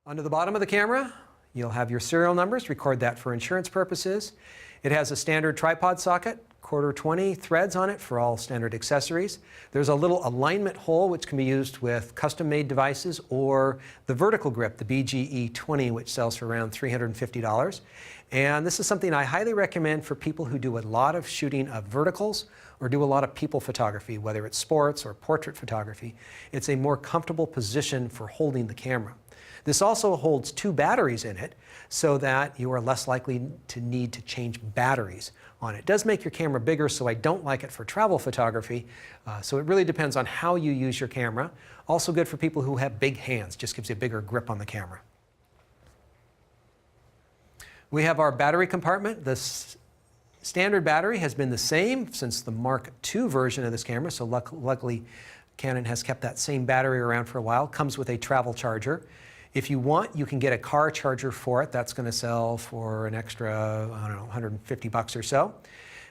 Onto the bottom of the camera, you'll have your serial numbers. Record that for insurance purposes. It has a standard tripod socket, 1/4-20 threads on it for all standard accessories. There's a little alignment hole which can be used with custom-made devices or the vertical grip, the BGE20, which sells for around $350. And this is something I highly recommend for people who do a lot of shooting of verticals or do a lot of people photography, whether it's sports or portrait photography. It's a more comfortable position for holding the camera. This also holds 2 batteries in it so that you are less likely to need to change batteries on it. It does make your camera bigger, so I don't like it for travel photography. So it really depends on how you use your camera. Also good for people who have big hands, just gives you a bigger grip on the camera. We have our battery compartment. This standard battery has been the same since the Mark II version of this camera, so luckily Canon has kept that same battery around for a while. Comes with a travel charger. If you want, you can get a car charger for it. That's going to sell for an extra, I don't know, $150 or so.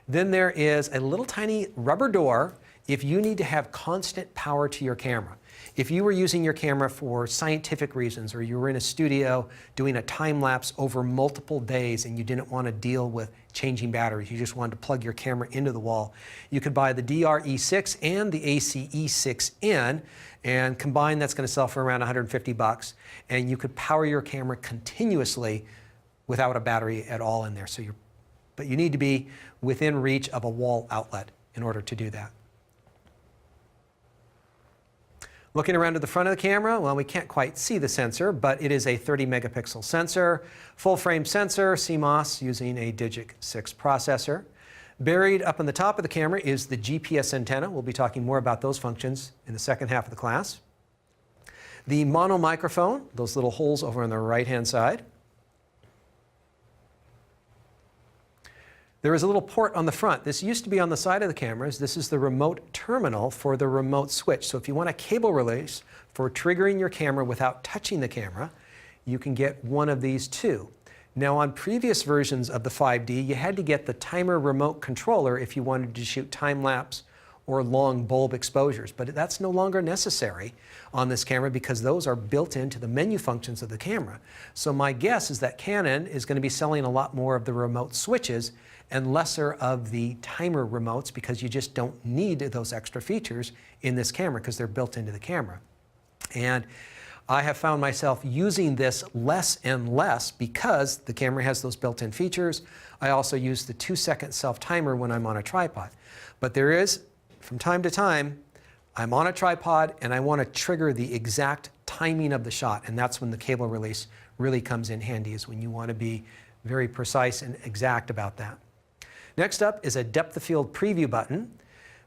Then there is a little tiny rubber door if you need to have constant power to your camera. If you were using your camera for scientific reasons, or you were in a studio doing a time lapse over multiple days and you didn't want to deal with changing batteries, you just wanted to plug your camera into the wall, you could buy the DRE6 and the ACE6N, and combined that's going to sell for around $150, and you could power your camera continuously without a battery at all in there. But you need to be within reach of a wall outlet in order to do that. Looking around to the front of the camera, well, we can't quite see the sensor, but it is a 30 megapixel sensor, full frame sensor, CMOS using a Digic 6 processor. Buried up on the top of the camera is the GPS antenna. We'll be talking more about those functions in the second half of the class. The mono microphone, those little holes over on the right-hand side. There is a little port on the front. This used to be on the side of the cameras. This is the remote terminal for the remote switch. So if you want a cable release for triggering your camera without touching the camera, you can get one of these too. Now, on previous versions of the 5D, you had to get the timer remote controller if you wanted to shoot time-lapse or long bulb exposures, but that's no longer necessary on this camera because those are built into the menu functions of the camera. So my guess is that Canon is going to be selling a lot more of the remote switches and lesser of the timer remotes because you just don't need those extra features in this camera because they're built into the camera. And I have found myself using this less and less because the camera has those built-in features. I also use the 2-second self-timer when I'm on a tripod. But there is, from time to time, I'm on a tripod and I want to trigger the exact timing of the shot, and that's when the cable release really comes in handy, is when you want to be very precise and exact about that. Next up is a depth of field preview button.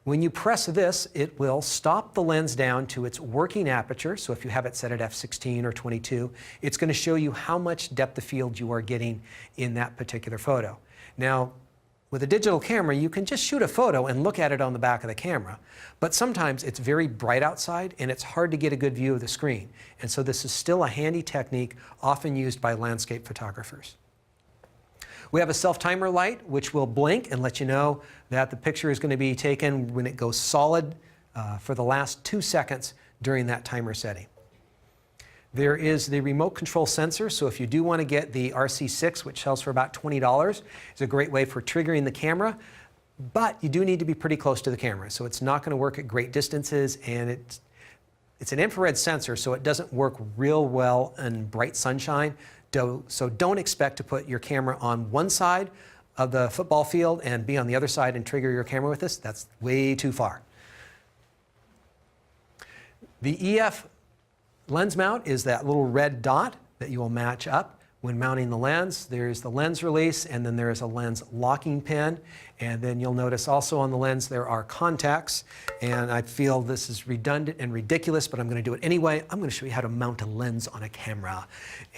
When you press this, it will stop the lens down to its working aperture. So if you have it set at f16 or 22, it's going to show you how much depth of field you are getting in that particular photo. Now, with a digital camera, you can just shoot a photo and look at it on the back of the camera. But sometimes it's very bright outside and it's hard to get a good view of the screen. And so this is still a handy technique often used by landscape photographers. We have a self-timer light which will blink and let you know that the picture is going to be taken when it goes solid for the last 2 seconds during that timer setting. There is the remote control sensor, so if you do want to get the RC6, which sells for about $20, it's a great way for triggering the camera, but you do need to be pretty close to the camera, so it's not going to work at great distances, and it's an infrared sensor, so it doesn't work real well in bright sunshine. So don't expect to put your camera on one side of the football field and be on the other side and trigger your camera with this. That's way too far. The EF lens mount is that little red dot that you will match up when mounting the lens. There's the lens release, and then there is a lens locking pin. And then you'll notice also on the lens there are contacts. And I feel this is redundant and ridiculous, but I'm going to do it anyway. I'm going to show you how to mount a lens on a camera.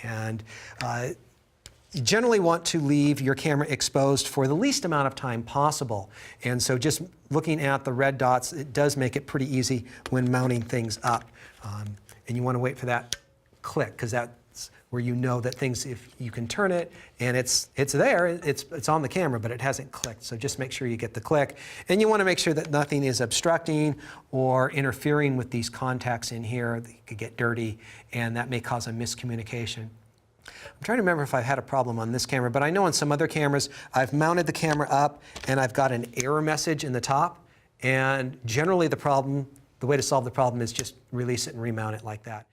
And you generally want to leave your camera exposed for the least amount of time possible. And so just looking at the red dots, it does make it pretty easy when mounting things up. And you want to wait for that click, because that where you know that things, if you can turn it and it's there, it's on the camera, but it hasn't clicked. So just make sure you get the click. And you want to make sure that nothing is obstructing or interfering with these contacts in here. They could get dirty, and that may cause a miscommunication. I'm trying to remember if I've had a problem on this camera, but I know on some other cameras, I've mounted the camera up and I've got an error message in the top. And generally the way to solve the problem is just release it and remount it like that.